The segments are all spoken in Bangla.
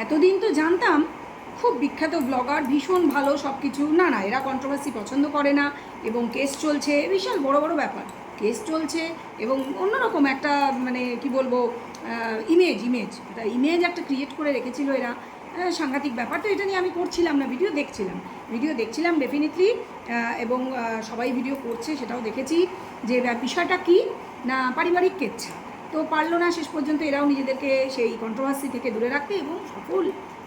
এতদিন তো জানতাম খুব বিখ্যাত ব্লগার, ভীষণ ভালো সব কিছু। না না, এরা কন্ট্রোভার্সি পছন্দ করে না এবং কেস চলছে, বিশাল বড় বড় ব্যাপার। কেস চলছে এবং অন্যরকম একটা মানে কি বলবো, ইমেজ একটা ক্রিয়েট করে রেখেছিল এরা। সাংঘাতিক ব্যাপার। তো এটা নিয়ে আমি করছিলাম না, ভিডিও দেখছিলাম ডেফিনেটলি। এবং সবাই ভিডিও করছে সেটাও দেখেছি যে বিষয়টা কি না, পারিবারিক কেচ্ছা। তো পারলো না শেষ পর্যন্ত এরাও নিজেদেরকে সেই কন্ট্রোভার্সি থেকে দূরে রাখতে, এবং সফল।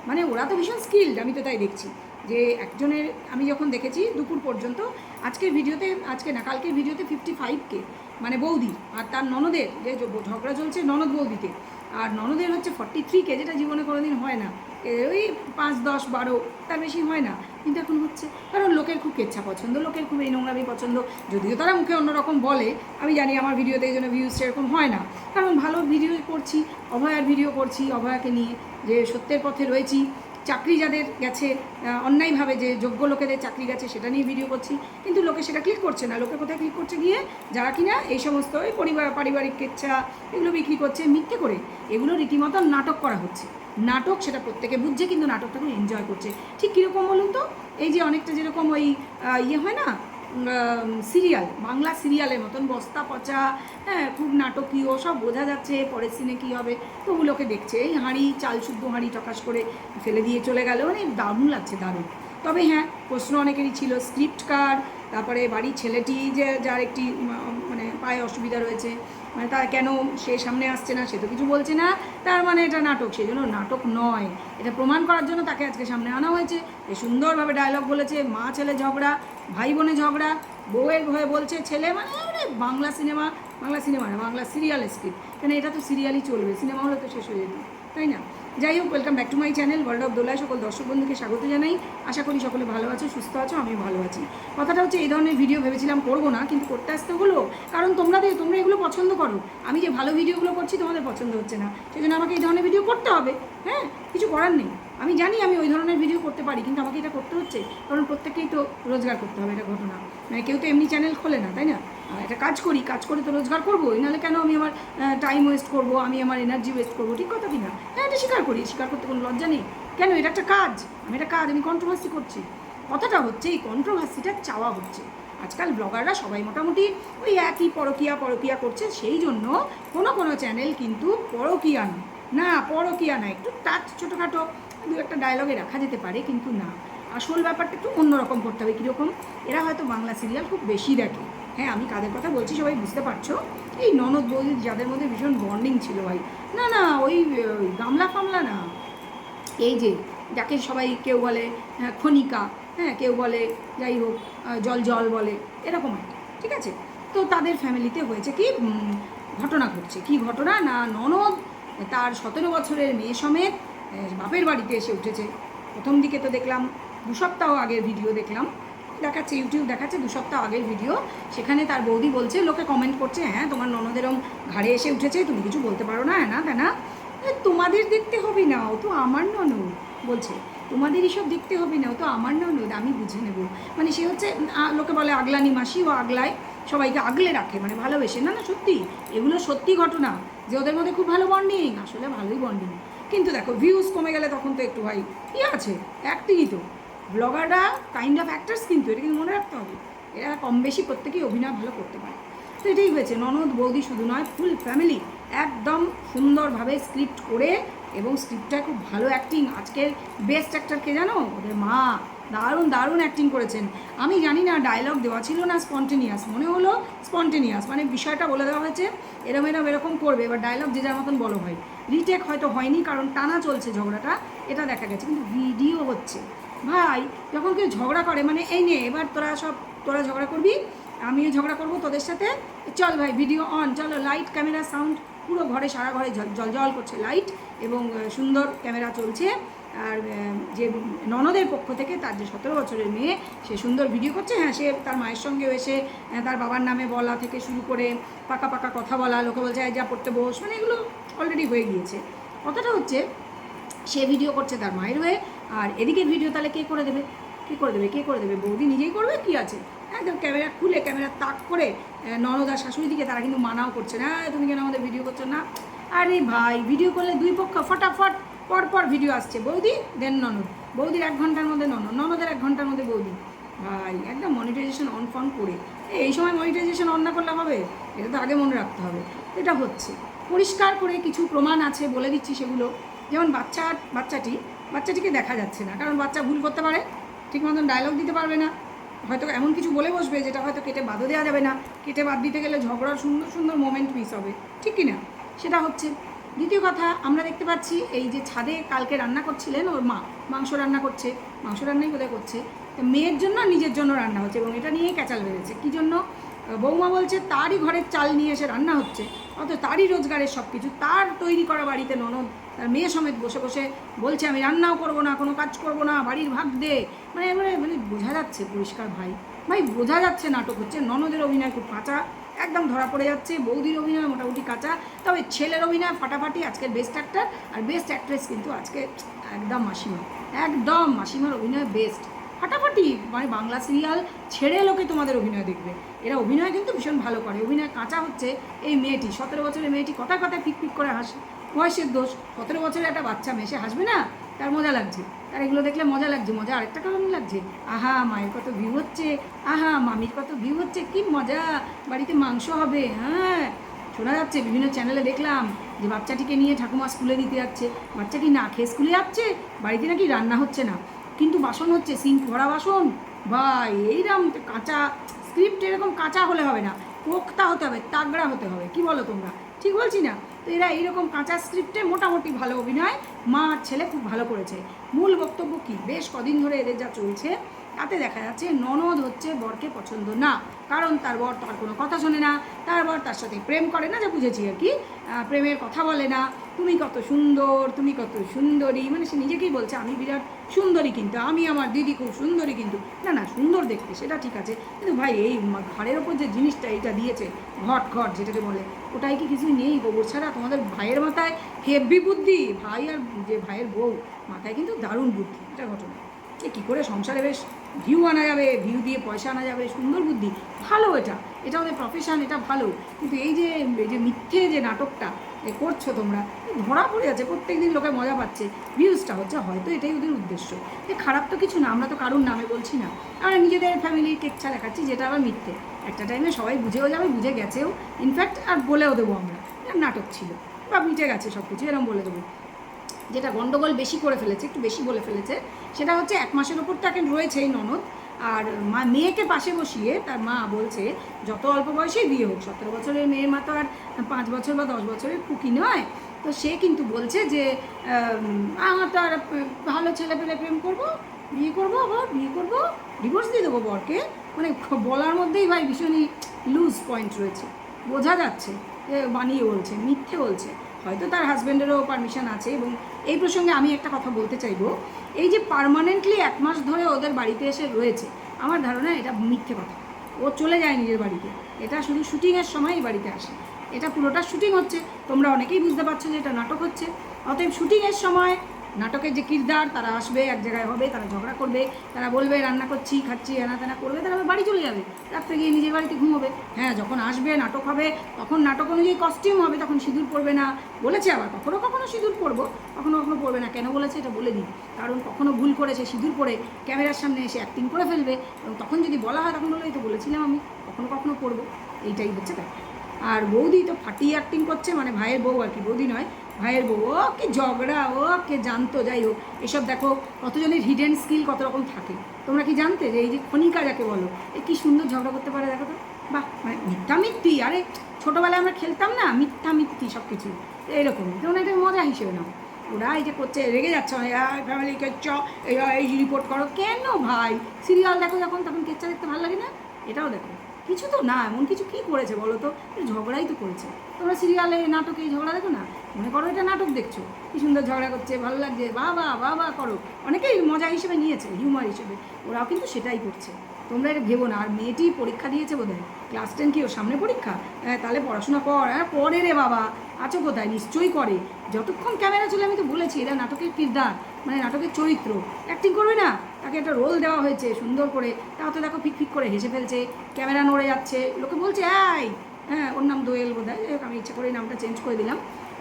মানে ওরা তো ভীষণ স্কিল্ড, আমি তো তাই দেখছি যে একজনের, আমি যখন দেখেছি দুপুর পর্যন্ত, আজকে না কালকের ভিডিওতে 55K, মানে বৌদি আর তার ননদের যে ঝগড়া চলছে ননদ বৌদিতে, আর ননদের হচ্ছে 43K, যেটা জীবনে কোনোদিন হয় না। ওই 5, 10, 12 তার বেশি হয় না, কিন্তু এখন হচ্ছে। কারণ লোকের খুব কেচ্ছা পছন্দ, লোকের খুব এই নোংরামি পছন্দ। যদিও তারা মুখে অন্যরকম বলে, আমি জানি আমার ভিডিওতে এই জন্য ভিউজ সেরকম হয় না। কারণ ভালো ভিডিও করছি, অভয়ার ভিডিও করছি, অভয়াকে নিয়ে যে সত্যের পথে রয়েছি, চাকরি যাদের গেছে অন্যায়ভাবে, যে যোগ্য লোকেদের চাকরি গেছে সেটা নিয়ে ভিডিও করছি। কিন্তু লোকে সেটা ক্লিক করছে না। লোকে কোথায় ক্লিক করছে গিয়ে, যারা কিনা এই সমস্ত পারিবারিক কেচ্ছা এগুলো বিক্রি করছে মিথ্যে করে। এগুলো রীতিমতো নাটক করা হচ্ছে। নাটক, সেটা প্রত্যেকে বুঝছে, কিন্তু নাটকটা খুব এনজয় করছে। ঠিক কীরকম বলুন তো, এই যে অনেকটা যেরকম ওই হয় না, সিরিয়াল, বাংলা সিরিয়ালের মতন বস্তা পচা, হ্যাঁ, খুব নাটকীয়, সব বোঝা যাচ্ছে পরের সিনে কী হবে, তবুলোকে দেখছে। এই হাঁড়ি, চাল শুদ্ধ হাঁড়ি টকাশ করে ফেলে দিয়ে চলে গেল, মানে দারুণ লাগছে, দারুণ। তবে হ্যাঁ, প্রশ্ন অনেকেরই ছিল, স্ক্রিপ্ট কার, তারপরে বাড়ির ছেলেটি যে যার একটি মানে পায়ে অসুবিধা রয়েছে, মানে তার কেন সে সামনে আসছে না, সে তো কিছু বলছে না, তার মানে এটা নাটক। সেই জন্য নাটক নয়, এটা প্রমাণ করার জন্য তাকে আজকে সামনে আনা হয়েছে। এ সুন্দরভাবে ডায়লগ বলেছে, মা ছেলে ঝগড়া, ভাই বোনে ঝগড়া, বউয়ের হয়ে বলছে ছেলে, মানে বাংলা সিনেমা না, বাংলা সিরিয়ালের স্ক্রিপ্ট। কেন এটা তো সিরিয়ালই চলবে, সিনেমা হলে তো শেষ হয়ে যেত, তাই না? যাই হোক, welcome back to my channel world of দোলায়। সকল দর্শক বন্ধুকে স্বাগত জানাই। আশা করি সকলে ভালো আছো, সুস্থ আছো, আমিও ভালো আছি। কথাটা হচ্ছে, এই ধরনের ভিডিও ভেবেছিলাম করবো না, কিন্তু করতে আসতে হলো। কারণ তোমরা এগুলো পছন্দ করো। আমি যে ভালো ভিডিওগুলো করছি তোমাদের পছন্দ হচ্ছে না, সেই জন্য আমাকে এই ধরনের ভিডিও করতে হবে। হ্যাঁ, কিছু করার নেই। আমি জানি আমি ওই ধরনের ভিডিও করতে পারি, কিন্তু আমাকে এটা করতে হচ্ছে, কারণ প্রত্যেককেই তো রোজগার করতে হবে, এটা ঘটনা। মানে কেউ তো এমনি চ্যানেল খোলে না, তাই না? একটা কাজ করে তো রোজগার করবোই, নাহলে কেন আমি আমার টাইম ওয়েস্ট করবো, আমি আমার এনার্জি ওয়েস্ট করবো, ঠিক কথা কি না? হ্যাঁ, এটা স্বীকার করতে কোনো লজ্জা নেই। কেন? এটা একটা কাজ, আমি কন্ট্রোভার্সি করছি। কথাটা হচ্ছে, এই কন্ট্রোভার্সিটা চাওয়া হচ্ছে। আজকাল ব্লগাররা সবাই মোটামুটি ওই একই পরকিয়া করছে, সেই জন্য কোনো চ্যানেল কিন্তু পরকিয়া না, একটু টাচ ছোটোখাটো দু একটা ডায়লগে রাখা যেতে পারে, কিন্তু না, আসল ব্যাপারটা একটু অন্যরকম করতে হবে। কীরকম? এরা হয়তো বাংলা সিরিয়াল খুব বেশি দেখে। হ্যাঁ, আমি কাদের কথা বলছি সবাই বুঝতে পারছো। এই ননদ বৌদি, যাদের মধ্যে ভীষণ বন্ডিং ছিল ভাই। না, ওই গামলা ফামলা না, এই যে যাকে সবাই কেউ বলে খনিকা, হ্যাঁ, কেউ বলে যাই হোক জল বলে, এরকম আর কি, ঠিক আছে? তো তাদের ফ্যামিলিতে হয়েছে কি ঘটনা ঘটছে, কি ঘটনা না, ননদ তার 17 বছরের মেয়ে সমেত বাপের বাড়িতে এসে উঠেছে। প্রথম দিকে তো দেখলাম 2 সপ্তাহ আগের ভিডিও দেখলাম, দেখাচ্ছে ইউটিউব দেখাচ্ছে 2 সপ্তাহ আগের ভিডিও। সেখানে তার বৌদি বলছে, লোকে কমেন্ট করছে, হ্যাঁ তোমার ননদেরও ঘাড়ে এসে উঠেছে, তুমি কিছু বলতে পারো না, হ্যাঁ না তাই না, তোমাদের দেখতে হবে না, ও তো আমার ননদ। বলছে তোমাদের এইসব দেখতে হবে না, ও তো আমার ননদ, আমি বুঝে নেব। মানে সে হচ্ছে, লোকে বলে আগলানি মাসি, ও আগলায়, সবাইকে আগলে রাখে, মানে ভালোবেসে। না সত্যি, এগুলো সত্যি ঘটনা যে ওদের মধ্যে খুব ভালো বন্ডিং, আসলে ভালোই বন্ডিং। কিন্তু দেখো, ভিউজ কমে গেলে তখন তো একটু ভাই কী আছে, অ্যাক্টিংই তো। ব্লগাররা কাইন্ড অফ অ্যাক্টার্স, কিন্তু এটা কিন্তু মনে রাখতে হবে, এরা কম বেশি প্রত্যেকেই অভিনয় ভালো করতে পারে। তো এটাই হয়েছে, ননদ বৌদি শুধু নয়, ফুল ফ্যামিলি একদম সুন্দরভাবে স্ক্রিপ্ট করে, এবং স্ক্রিপ্টটা খুব ভালো অ্যাক্টিং। আজকের বেস্ট অ্যাক্টর কে জানো? ওদের মা। দারুণ অ্যাক্টিং করেছেন। আমি জানি না ডায়লগ দেওয়া ছিল না স্পন্টেনিয়াস, মনে হলো স্পন্টেনিয়াস, মানে বিষয়টা বলে দেওয়া হয়েছে এরকম করবে, এবার ডায়লগ যে যার মতন বলো হয়। রিটেক হয়তো হয়নি, কারণ টানা চলছে ঝগড়াটা, এটা দেখা গেছে, কিন্তু ভিডিও হচ্ছে। ভাই, যখন কেউ ঝগড়া করে, মানে এই নে এবার তোরা ঝগড়া করবি, আমিও ঝগড়া করবো তোদের সাথে, চল ভাই ভিডিও অন, চলো, লাইট ক্যামেরা সাউন্ড, পুরো সারা ঘরে জল করছে লাইট, এবং সুন্দর ক্যামেরা চলছে। আর যে ননদের পক্ষ থেকে তার যে 17 বছরের মেয়ে, সে সুন্দর ভিডিও করছে। হ্যাঁ, সে তার মায়ের সঙ্গেও এসে তার বাবার নামে বলা থেকে শুরু করে পাকা কথা বলা, লোকে বলছে যা পড়তে বস, মানে এগুলো অলরেডি হয়ে গিয়েছে। কথাটা হচ্ছে, সে ভিডিও করছে তার মায়ের হয়ে, আর এদিকের ভিডিও তাহলে কে করে দেবে? বৌদি নিজেই করবে, কি আছে? একদম ক্যামেরা খুলে, ক্যামেরা তাক করে ননদ আর শাশুড়ি দিকে তারা কিন্তু মানাও করছে না, তুমি কেন আমাদের ভিডিও করছো না? আরে ভাই, ভিডিও করলে দুই পক্ষ ফটাফট পরপর ভিডিও আসছে, বৌদি দেন ননদ, বৌদির 1 ঘন্টার মধ্যে ননদ, ননদের 1 ঘন্টার মধ্যে বৌদি। ভাই একদম মনিটাইজেশন অন ফন করে, এই সময় মনিটাইজেশন অন না করলে হবে? এটা তো আগে মনে রাখতে হবে। এটা হচ্ছে পরিষ্কার করে কিছু প্রমাণ আছে, বলে দিচ্ছি সেগুলো। যেমন বাচ্চাটিকে দেখা যাচ্ছে না, কারণ বাচ্চা ভুল করতে পারে, ঠিক মতন ডায়লগ দিতে পারবে না, হয়তো এমন কিছু বলে বসবে যেটা হয়তো কেটে বাদও দেওয়া যাবে না, কেটে বাদ দিতে গেলে ঝগড়ার সুন্দর সুন্দর মোমেন্ট মিস হবে, ঠিক কি না? সেটা হচ্ছে। দ্বিতীয় কথা, আমরা দেখতে পাচ্ছি এই যে ছাদে কালকে রান্না করছিলেন ওর মা, মাংস রান্না করছে, মাংস রান্নাই বোধহয় করছে, তো মেয়ের জন্য নিজের জন্য রান্না হচ্ছে, এবং এটা নিয়েই ক্যাচাল বেড়েছে। কী জন্য? বৌমা বলছে তারই ঘরের চাল নিয়ে এসে রান্না হচ্ছে, অত তারই রোজগারের সব কিছু, তার তৈরি করা বাড়িতে ননদ তার মেয়ে সমেত বসে বসে বলছে আমি রান্নাও করবো না, কোনো কাজ করবো না, বাড়ির ভাগ দে। মানে মানে মানে বোঝা যাচ্ছে পরিষ্কার ভাই বোঝা যাচ্ছে নাটক হচ্ছে। ননদের অভিনয় খুব কাঁচা, একদম ধরা পড়ে যাচ্ছে। বৌদির অভিনয় মোটামুটি কাঁচা, তবে ছেলের অভিনয় ফাটাফাটি। আজকের বেস্ট অ্যাক্টর আর বেস্ট অ্যাক্ট্রেস কিন্তু আজকে একদম মাসিমা, একদম মাসিমার অভিনয় বেস্ট, ফাটাফাটি। মানে বাংলা সিরিয়াল ছেড়ে লোকে তোমাদের অভিনয় দেখবে, এরা অভিনয় কিন্তু ভীষণ ভালো করে। অভিনয় কাঁচা হচ্ছে এই মেয়েটি, 17 বছরের মেয়েটি কথায় কথায় পিক পিক করে হাসে, বয়সের দোষ। 17 বছরের একটা বাচ্চা মেয়ে, সে হাসবে না? তার মজা লাগছে, তার এগুলো দেখলে মজা লাগছে। মজা আরেকটা কারণ লাগছে, আহা মায়ের কত ভিউ হচ্ছে, আহা মামির কত ভিউ হচ্ছে, কি মজা, বাড়িতে মাংস হবে। হ্যাঁ, শোনা যাচ্ছে বিভিন্ন চ্যানেলে, দেখলাম যে বাচ্চাটিকে নিয়ে ঠাকুমা স্কুলে দিতে যাচ্ছে, বাচ্চাটি না খেয়ে স্কুলে যাচ্ছে, বাড়িতে নাকি রান্না হচ্ছে না, কিন্তু বাসন হচ্ছে, সিঙ্ক ভরা বাসন। বা এইরকম কাঁচা স্ক্রিপ্ট, এরকম কাঁচা হলে হবে না, পোক্তা হতে হবে, তাগড়া হতে হবে। কি বলো তোমরা? ঠিক বলছি না? তো এরা এইরকম কাঁচা স্ক্রিপ্টে মোটামুটি ভালো অভিনয়, মা আর ছেলে খুব ভালো করেছে। মূল বক্তব্য কি, বেশ কদিন ধরে এদের যা চলছে তাতে দেখা যাচ্ছে ননদ হচ্ছে বরকে পছন্দ না, কারণ তার বর তার কোনো কথা শোনে না, তার বর তার সাথে প্রেম করে না, যা বুঝেছি আর কি, প্রেমের কথা বলে না, তুমি কত সুন্দর, তুমি কত সুন্দরী, মানে সে নিজেকেই বলছে আমি বিরাট সুন্দরী, কিন্তু আমি আমার দিদি খুব সুন্দরী, কিন্তু না না সুন্দর দেখতে সেটা ঠিক আছে, কিন্তু ভাই এই ঘাড়ের ওপর যে জিনিসটা এইটা দিয়েছে, ঘট যেটাকে বলে, ওটাই কি কিছুই নেই? গোবর ছাড়া তোমাদের ভাইয়ের মাথায় হেভি বুদ্ধি, ভাই আর যে ভাইয়ের বউ মাথায় কিন্তু দারুণ বুদ্ধি। এটা ঘটনা যে কী করে সংসারে বেশ ভিউ আনা যাবে, ভিউ দিয়ে পয়সা আনা যাবে, সুন্দর বুদ্ধি, ভালো। এটা ওদের প্রফেশন, এটা ভালো। কিন্তু এই যে মিথ্যে যে নাটকটা করছো তোমরা, ধরা পড়ে যাচ্ছে, প্রত্যেক দিন লোকে মজা পাচ্ছে, ভিউজটা হচ্ছে, হয়তো এটাই ওদের উদ্দেশ্য। খারাপ তো কিছু না, আমরা তো কারুর নামে বলছি না, আমরা নিজেদের ফ্যামিলির কেচ্ছা দেখাচ্ছি, যেটা আবার মিথ্যে। একটা টাইমে সবাই বুঝেও যাবে, বুঝে গেছেও, ইনফ্যাক্ট আর বলেও দেবো আমরা নাটক ছিল বা মিটে গেছে সব কিছু, এরকম বলে দেবো। যেটা গন্ডগোল বেশি করে ফেলেছে, একটু বেশি বলে ফেলেছে, সেটা হচ্ছে 1 মাসের ওপর তাকে রয়েছে এই ননদ, আর মা মেয়েকে পাশে বসিয়ে তার মা বলছে যত অল্প বয়সেই বিয়ে হোক, 17 বছরের মেয়ের মা তো আর 5 বছর বা 10 বছরের কুকি নয়, তো সে কিন্তু বলছে যে আমার তো আর ভালো ছেলে পেলে প্রেম করবো, বিয়ে করবো, আবার বিয়ে করবো, ডিভোর্স দিয়ে দেবো বরকে। মানে বলার মধ্যেই ভাই ভীষণই লুজ পয়েন্ট রয়েছে, বোঝা যাচ্ছে বানিয়ে বলছে, মিথ্যে বলছে। হয়তো তার হাজব্যান্ডেরও পারমিশন আছে। এবং এই প্রসঙ্গে আমি একটা কথা বলতে চাইবো, এই যে পার্মানেন্টলি 1 মাস ধরে ওদের বাড়িতে এসে রয়েছে, আমার ধারণা এটা মিথ্যে কথা। ও চলে যায় নিজের বাড়িতে, এটা শুধু শুটিংয়ের সময় এই বাড়িতে আসে, এটা পুরোটা শুটিং হচ্ছে। তোমরা অনেকেই বুঝতে পারছো যে এটা নাটক হচ্ছে। অতএব শুটিংয়ের সময় নাটকের যে কিরদার, তারা আসবে, এক জায়গায় হবে, তারা ঝগড়া করবে, তারা বলবে রান্না করছি, খাচ্ছি, এনা তেনা করবে, তারা বাড়ি চলে যাবে, রাত্রে গিয়ে নিজের বাড়িতে ঘুমোবে। হ্যাঁ, যখন আসবে নাটক হবে, তখন নাটক অনুযায়ী কস্টিউম হবে, তখন সিঁদুর পরবে না বলেছে। আবার কখনো কখনো সিঁদুর পরবো, কখনো কখনো পরবে না। কেন বলেছে এটা বলে দিই, কারণ কখনো ভুল করেছে, সিঁদুর পরে ক্যামেরার সামনে এসে অ্যাক্টিং করে ফেলবে, এবং তখন যদি বলা হয় তখন বলবে এই তো বলেছিলাম আমি কখনো কখনো পরবো, এইটাই হচ্ছে ব্যাপার। আর বৌদি তো ফাটিয়ে অ্যাক্টিং করছে, মানে ভাইয়ের বউ আর কি, বৌদি নয় ভাইয়ের বউ, ও কে ঝগড়া, ও কে জানতো। যাই হোক, এসব দেখো কতজনের হিডেন স্কিল কত রকম থাকে, তোমরা কি জানতে যে এই যে খনিকা যাকে বলো, এ কী সুন্দর ঝগড়া করতে পারে, দেখো তো। বাহ, মানে মিথ্যা মিথ্যি, আরে ছোটোবেলায় আমরা খেলতাম না মিথ্যা মিথ্যি সব কিছু, এরকমই। তোমরা এটা মজা হিসেবে নাও। ওরা এই যে করছে, রেগে যাচ্ছে, ফ্যামিলি কেচ্চা, এই রিপোর্ট করো, কেন ভাই? সিরিয়াল দেখো যখন, তখন কেচ্চা দেখতে ভালো লাগে না? এটাও দেখো, কিছু তো না, এমন কিছু কী করেছে বলো তো, ঝগড়াই তো করেছে। তোমরা সিরিয়ালে নাটকে এই ঝগড়া দেখো না, মনে করো এটা নাটক দেখছো, কী সুন্দর ঝগড়া করছে, ভালো লাগছে, বাবা বাবা করো, অনেকেই মজা হিসেবে নিয়েছে, হিউমার হিসেবে, ওরাও কিন্তু সেটাই করছে। তোমরা এটা ভেবো না। আর মেয়েটি পরীক্ষা দিয়েছে বোধহয়, ক্লাস 10 কি ওর সামনে পরীক্ষা? হ্যাঁ, তাহলে পড়াশোনা কর। হ্যাঁ, পড়ে রে বাবা, আছো কোথায়? নিশ্চয়ই করে, যতক্ষণ ক্যামেরা চলে। আমি তো বলেছি এরা নাটকের কিরদার, মানে নাটকের চরিত্র, অ্যাক্টিং করবে না, তাকে একটা রোল দেওয়া হয়েছে সুন্দর করে, তাও তো দেখো ফিক ফিক করে হেসে ফেলছে, ক্যামেরা নড়ে যাচ্ছে, লোকে বলছে এই, হ্যাঁ ওর নাম দোয়েল বোধহয়, আমি ইচ্ছা করে নামটা চেঞ্জ করে দিলাম,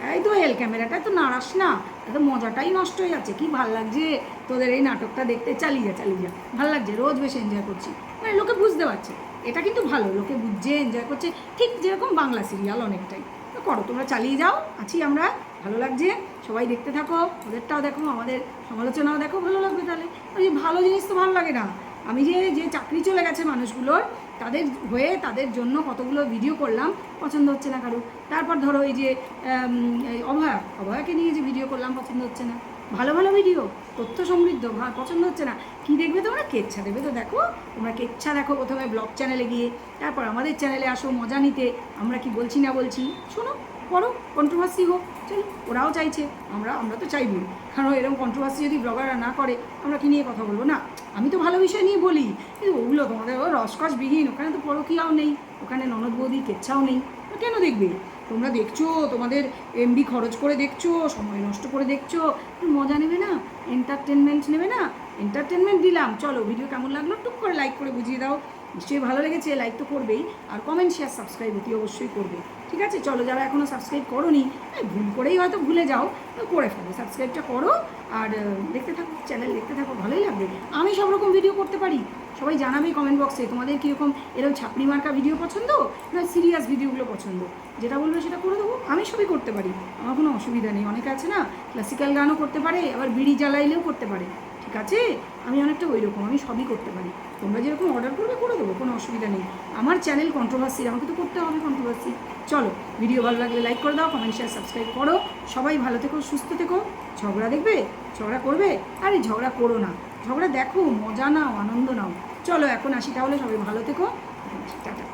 এই তো হেল ক্যামেরাটা তো নাড়াস না, এত মজাটাই নষ্ট হয়ে যাচ্ছে। কি ভাল লাগছে তোদের এই নাটকটা দেখতে, চালিয়ে যা ভাল লাগছে, রোজ বেশ এনজয় করছি, মানে লোকে বুঝতে পারছে এটা কিন্তু ভালো, লোকে বুঝছে এনজয় করছে, ঠিক যেরকম বাংলা সিরিয়াল অনেকটাই। তো করো, তোমরা চালিয়ে যাও, আছি আমরা, ভালো লাগছে, সবাই দেখতে থাকো, ওদেরটাও দেখো, আমাদের সমালোচনাও দেখো, ভালো লাগবে। তাহলে ওই ভালো জিনিস তো ভালো লাগে না? আমি যে চাকরি চলে গেছে মানুষগুলোর, তাদের হয়ে তাদের জন্য কতগুলো ভিডিও করলাম, পছন্দ হচ্ছে না কারো। তারপর ধরো এই যে অভয়াকে নিয়ে যে ভিডিও করলাম, পছন্দ হচ্ছে না। ভালো ভালো ভিডিও, তথ্য সমৃদ্ধ, পছন্দ হচ্ছে না। কী দেখবে তোমরা? কেচ্ছা দেবে তো দেখো, তোমরা কেচ্ছা দেখো প্রথমে ব্লগ চ্যানেলে গিয়ে, তারপর আমাদের চ্যানেলে আসো মজা নিতে, আমরা কি বলছি না বলছি শোনো, পড়ো, কন্ট্রোভার্সি হোক, চলো, ওরাও চাইছে, আমরা তো চাইবই, কারণ এরকম কন্ট্রোভার্সি যদি ব্লগাররা না করে, আমরা কি নিয়ে কথা বলবো? না, আমি তো ভালো বিষয় নিয়ে বলি, কিন্তু ওগুলো তোমাদের রসকসবিহীন, ওখানে তো পরকীয়াও নেই, ওখানে ননদ বৌদি কেচ্ছাও নেই, কেন দেখবে? তোমরা দেখছো, তোমাদের এমবি খরচ করে দেখছো, সময় নষ্ট করে দেখছো, একটু মজা নেবে না? এন্টারটেনমেন্ট নেবে না? এন্টারটেনমেন্ট দিলাম, চলো, ভিডিও কেমন লাগলো টুক করে লাইক করে বুঝিয়ে দাও, নিশ্চয়ই ভালো লেগেছে, লাইক তো করবেই, আর কমেন্ট শেয়ার সাবস্ক্রাইব অতি অবশ্যই করবে, ঠিক আছে? চলো, যারা এখনও সাবস্ক্রাইব করোনি, ভুল করেই হয়তো ভুলে যাও, করে ফেলো, সাবস্ক্রাইবটা করো, আর দেখতে থাকো, চ্যানেল দেখতে থাকো, ভালোই লাগবে। আমি সব রকম ভিডিও করতে পারি, সবাই জানাবে কমেন্ট বক্সে তোমাদের কীরকম, এরকম ছাপড়ি মার্কা ভিডিও পছন্দ না সিরিয়াস ভিডিওগুলো পছন্দ, যেটা বলবে সেটা করে দেবো, আমি সবই করতে পারি, আমার কোনো অসুবিধা নেই। অনেকে আছে না ক্লাসিক্যাল গানও করতে পারে, আবার বিড়ি জ্বালাইলেও করতে পারে, ঠিক আছে? আমি অনেকটা ওই রকম, আমি সবই করতে পারি, তোমরা যেরকম অর্ডার করবে করে দেবো, কোনো অসুবিধা নেই। আমার চ্যানেল কন্ট্রোভার্সি, আমাকে তো করতে হবে কন্ট্রোভার্সি। চলো, ভিডিও ভালো লাগলে লাইক করে দাও, কমেন্ট শেয়ার সাবস্ক্রাইব করো, সবাই ভালো থেকো, সুস্থ থেকো। ঝগড়া দেখবে, ঝগড়া করবে, আরে ঝগড়া করো না, ঝগড়া দেখো, মজা নাও, আনন্দ নাও। চলো এখন আসি তাহলে, সবাই ভালো থেকো, টাটা।